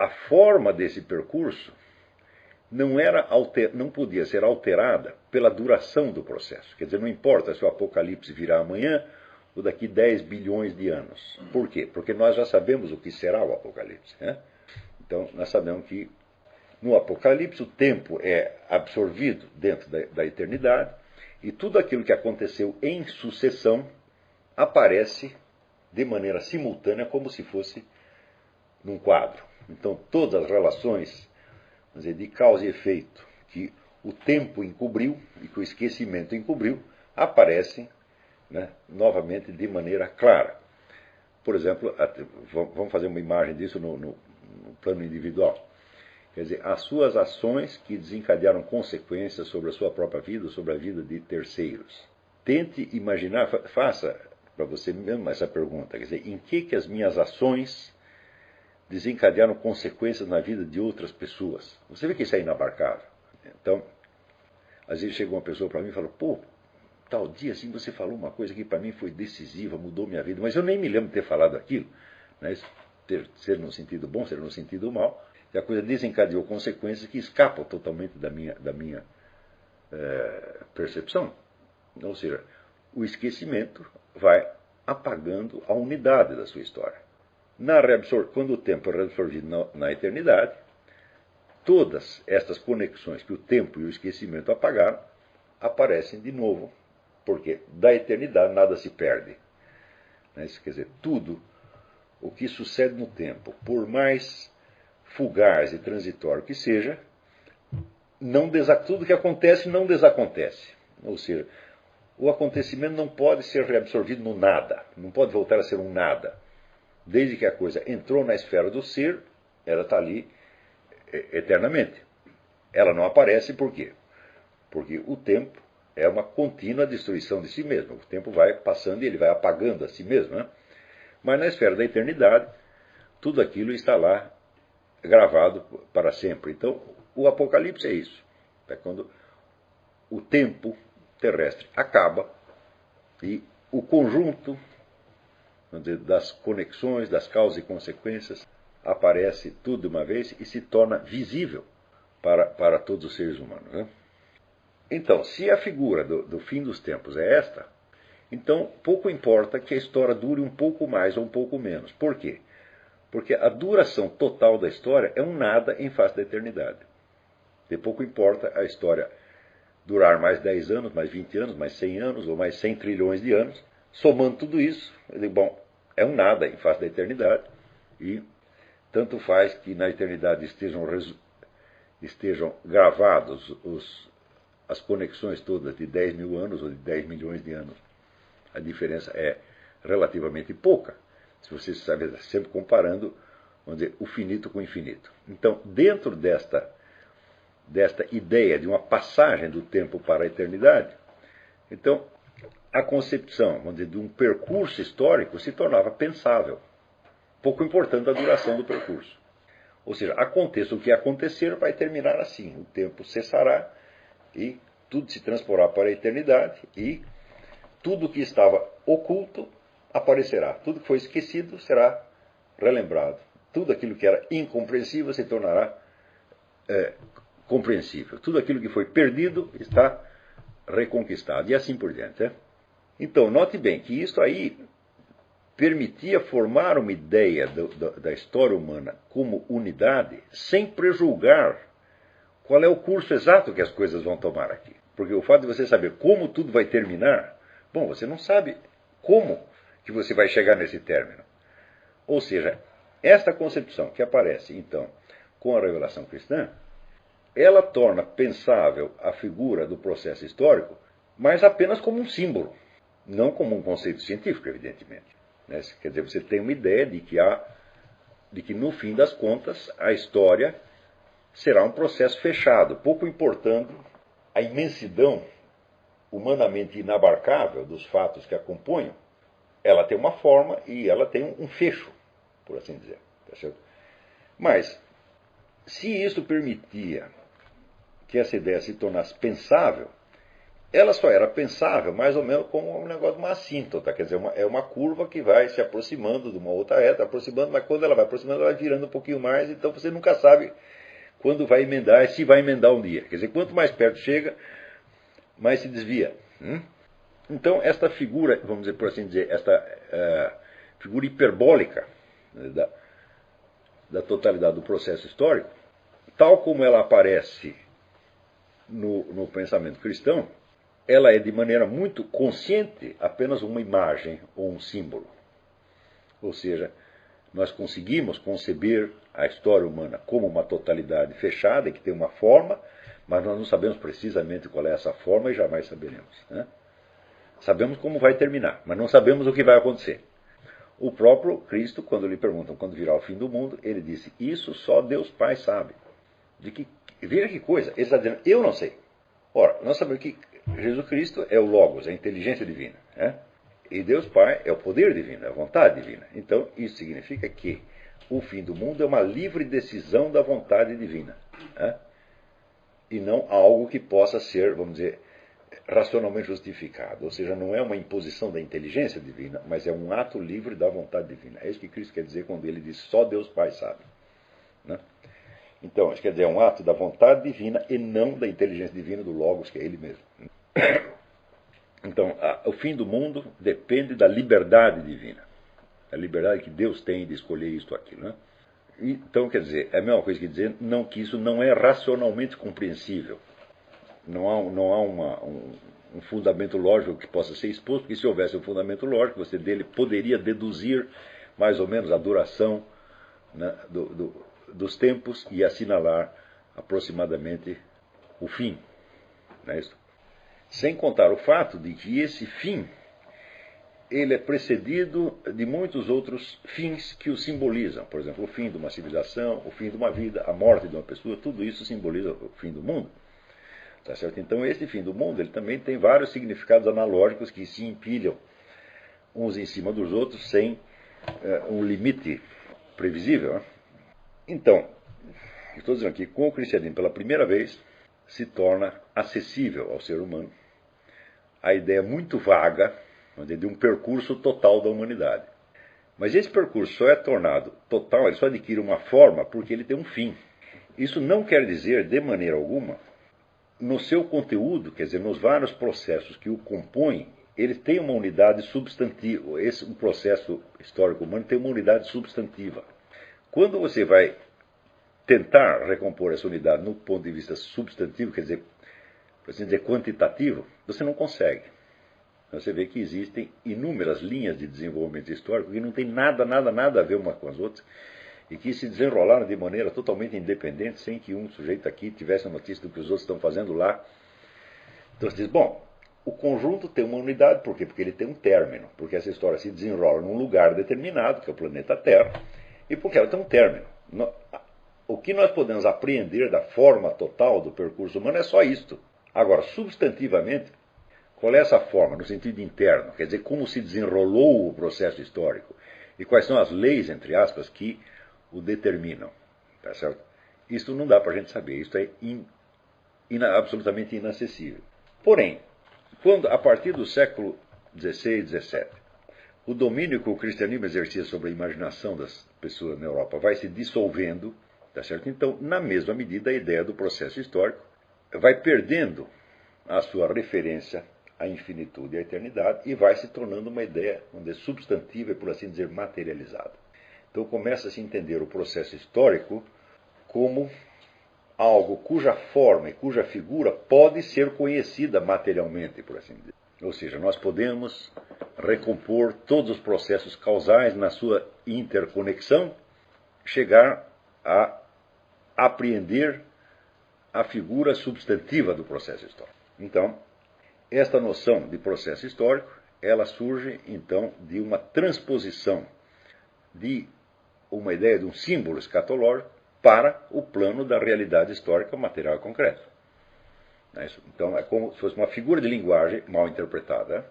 a forma desse percurso não podia ser alterada pela duração do processo. Quer dizer, não importa se o Apocalipse virá amanhã ou daqui 10 bilhões de anos. Por quê? Porque nós já sabemos o que será o Apocalipse. Né? Então, nós sabemos que no Apocalipse o tempo é absorvido dentro da eternidade e tudo aquilo que aconteceu em sucessão aparece de maneira simultânea como se fosse num quadro. Então, todas as relações, vamos dizer, de causa e efeito que o tempo encobriu e que o esquecimento encobriu, aparecem, né, novamente de maneira clara. Por exemplo, vamos fazer uma imagem disso no plano individual. Quer dizer, as suas ações que desencadearam consequências sobre a sua própria vida, sobre a vida de terceiros. Tente imaginar, faça para você mesmo essa pergunta, quer dizer, em que as minhas ações desencadearam consequências na vida de outras pessoas? Você vê que isso é inabarcável. Então, às vezes chega uma pessoa para mim e fala, pô, tal dia assim você falou uma coisa que para mim foi decisiva, mudou minha vida, mas eu nem me lembro de ter falado aquilo. Né? Ser no sentido bom, ser no sentido mal. E a coisa desencadeou consequências que escapam totalmente da minha percepção. Ou seja, o esquecimento vai apagando a unidade da sua história. Quando o tempo é reabsorvido na eternidade, todas estas conexões que o tempo e o esquecimento apagaram aparecem de novo, porque da eternidade nada se perde. Né? Quer dizer, tudo o que sucede no tempo, por mais fugaz e transitório que seja, tudo que acontece não desacontece. Ou seja, o acontecimento não pode ser reabsorvido no nada, não pode voltar a ser um nada. Desde que a coisa entrou na esfera do ser, ela está ali eternamente. Ela não aparece por quê? Porque o tempo é uma contínua destruição de si mesmo. O tempo vai passando e ele vai apagando a si mesmo. Né? Mas na esfera da eternidade, tudo aquilo está lá gravado para sempre. Então, o Apocalipse é isso. É quando o tempo terrestre acaba e o conjunto das conexões, das causas e consequências aparece tudo de uma vez e se torna visível para todos os seres humanos. Né? Então, se a figura do fim dos tempos é esta, então pouco importa que a história dure um pouco mais ou um pouco menos. Por quê? Porque a duração total da história é um nada em face da eternidade. De pouco importa a história durar mais 10 anos, mais 20 anos, mais 100 anos, ou mais 100 trilhões de anos. Somando tudo isso, eu digo, bom, é um nada em face da eternidade. E tanto faz que na eternidade estejam gravados as conexões todas de 10 mil anos ou de 10 milhões de anos. A diferença é relativamente pouca. Se você sabe, sempre comparando, vamos dizer, o finito com o infinito. Então, dentro desta ideia de uma passagem do tempo para a eternidade, então, a concepção, vamos dizer, de um percurso histórico se tornava pensável, pouco importante a duração do percurso. Ou seja, aconteça o que acontecer, vai terminar assim. O tempo cessará e tudo se transportará para a eternidade e tudo que estava oculto aparecerá. Tudo que foi esquecido será relembrado. Tudo aquilo que era incompreensível se tornará compreensível. Tudo aquilo que foi perdido está reconquistado. E assim por diante. Né? Então, note bem que isso aí permitia formar uma ideia da história humana como unidade sem prejulgar qual é o curso exato que as coisas vão tomar aqui. Porque o fato de você saber como tudo vai terminar, bom, você não sabe como que você vai chegar nesse término. Ou seja, esta concepção que aparece, então, com a revelação cristã, ela torna pensável a figura do processo histórico, mas apenas como um símbolo, não como um conceito científico, evidentemente. Né? Quer dizer, você tem uma ideia de que no fim das contas, a história será um processo fechado, pouco importando a imensidão humanamente inabarcável dos fatos que a compõem. Ela tem uma forma e ela tem um fecho, por assim dizer. Tá certo? Mas, se isso permitia que essa ideia se tornasse pensável, ela só era pensável mais ou menos como um negócio de uma assíntota, quer dizer, é uma curva que vai se aproximando de uma outra reta, aproximando, mas quando ela vai aproximando, ela vai virando um pouquinho mais, então você nunca sabe quando vai emendar e se vai emendar um dia. Quer dizer, quanto mais perto chega, mais se desvia. Então, esta figura, vamos dizer por assim dizer, esta figura hiperbólica, né, da totalidade do processo histórico, tal como ela aparece no pensamento cristão, ela é de maneira muito consciente apenas uma imagem ou um símbolo. Ou seja, nós conseguimos conceber a história humana como uma totalidade fechada, que tem uma forma, mas nós não sabemos precisamente qual é essa forma e jamais saberemos. Né? Sabemos como vai terminar, mas não sabemos o que vai acontecer. O próprio Cristo, quando lhe perguntam quando virá o fim do mundo, ele disse, isso só Deus Pai sabe. Veja que coisa, ele está dizendo, eu não sei. Ora, nós sabemos que Jesus Cristo é o Logos, é a inteligência divina. Né? E Deus Pai é o poder divino, é a vontade divina. Então, isso significa que o fim do mundo é uma livre decisão da vontade divina. Né? E não algo que possa ser, vamos dizer, racionalmente justificado. Ou seja, não é uma imposição da inteligência divina, mas é um ato livre da vontade divina. É isso que Cristo quer dizer quando ele diz só Deus Pai sabe. Né? Então, isso quer dizer, é um ato da vontade divina e não da inteligência divina do Logos, que é ele mesmo. Então, o fim do mundo depende da liberdade divina. A liberdade que Deus tem de escolher isto ou aquilo. Né? Então, quer dizer, é a mesma coisa que dizer que isso não é racionalmente compreensível. Não há um fundamento lógico que possa ser exposto, porque se houvesse um fundamento lógico, você dele poderia deduzir mais ou menos a duração, né, dos tempos e assinalar aproximadamente o fim. Não é isso? Sem contar o fato de que esse fim ele é precedido de muitos outros fins que o simbolizam. Por exemplo, o fim de uma civilização, o fim de uma vida, a morte de uma pessoa, tudo isso simboliza o fim do mundo. Tá certo? Então, esse fim do mundo ele também tem vários significados analógicos que se empilham uns em cima dos outros sem um limite previsível. Né? Então, estou dizendo aqui, com o cristianismo, pela primeira vez, se torna acessível ao ser humano a ideia muito vaga de um percurso total da humanidade. Mas esse percurso só é tornado total, ele só adquire uma forma porque ele tem um fim. Isso não quer dizer, de maneira alguma, no seu conteúdo, quer dizer, nos vários processos que o compõem, ele tem uma unidade substantiva. Um processo histórico humano tem uma unidade substantiva. Quando você vai tentar recompor essa unidade no ponto de vista substantivo, quer dizer, por assim dizer, quantitativo, você não consegue. Você vê que existem inúmeras linhas de desenvolvimento histórico que não tem nada a ver umas com as outras e que se desenrolaram de maneira totalmente independente, sem que um sujeito aqui tivesse a notícia do que os outros estão fazendo lá. Então você diz, bom, o conjunto tem uma unidade, por quê? Porque ele tem um término, porque essa história se desenrola num lugar determinado, que é o planeta Terra, e porque ela tem um término. O que nós podemos apreender da forma total do percurso humano é só isto. Agora, substantivamente, qual é essa forma, no sentido interno? Quer dizer, como se desenrolou o processo histórico? E quais são as leis, entre aspas, que o determinam? Tá certo? Isso não dá para a gente saber. Isso é absolutamente inacessível. Porém, a partir do século XVI e XVII, o domínio que o cristianismo exercia sobre a imaginação das pessoas na Europa vai se dissolvendo, tá certo? Então, na mesma medida, a ideia do processo histórico vai perdendo a sua referência à infinitude e à eternidade e vai se tornando uma ideia, vamos dizer, substantiva e, por assim dizer, materializada. Então começa a se entender o processo histórico como algo cuja forma e cuja figura pode ser conhecida materialmente, por assim dizer. Ou seja, nós podemos recompor todos os processos causais na sua interconexão, chegar a apreender a figura substantiva do processo histórico. Então, esta noção de processo histórico, ela surge, então, de uma transposição de uma ideia de um símbolo escatológico para o plano da realidade histórica material e concreta. Então, é como se fosse uma figura de linguagem mal interpretada,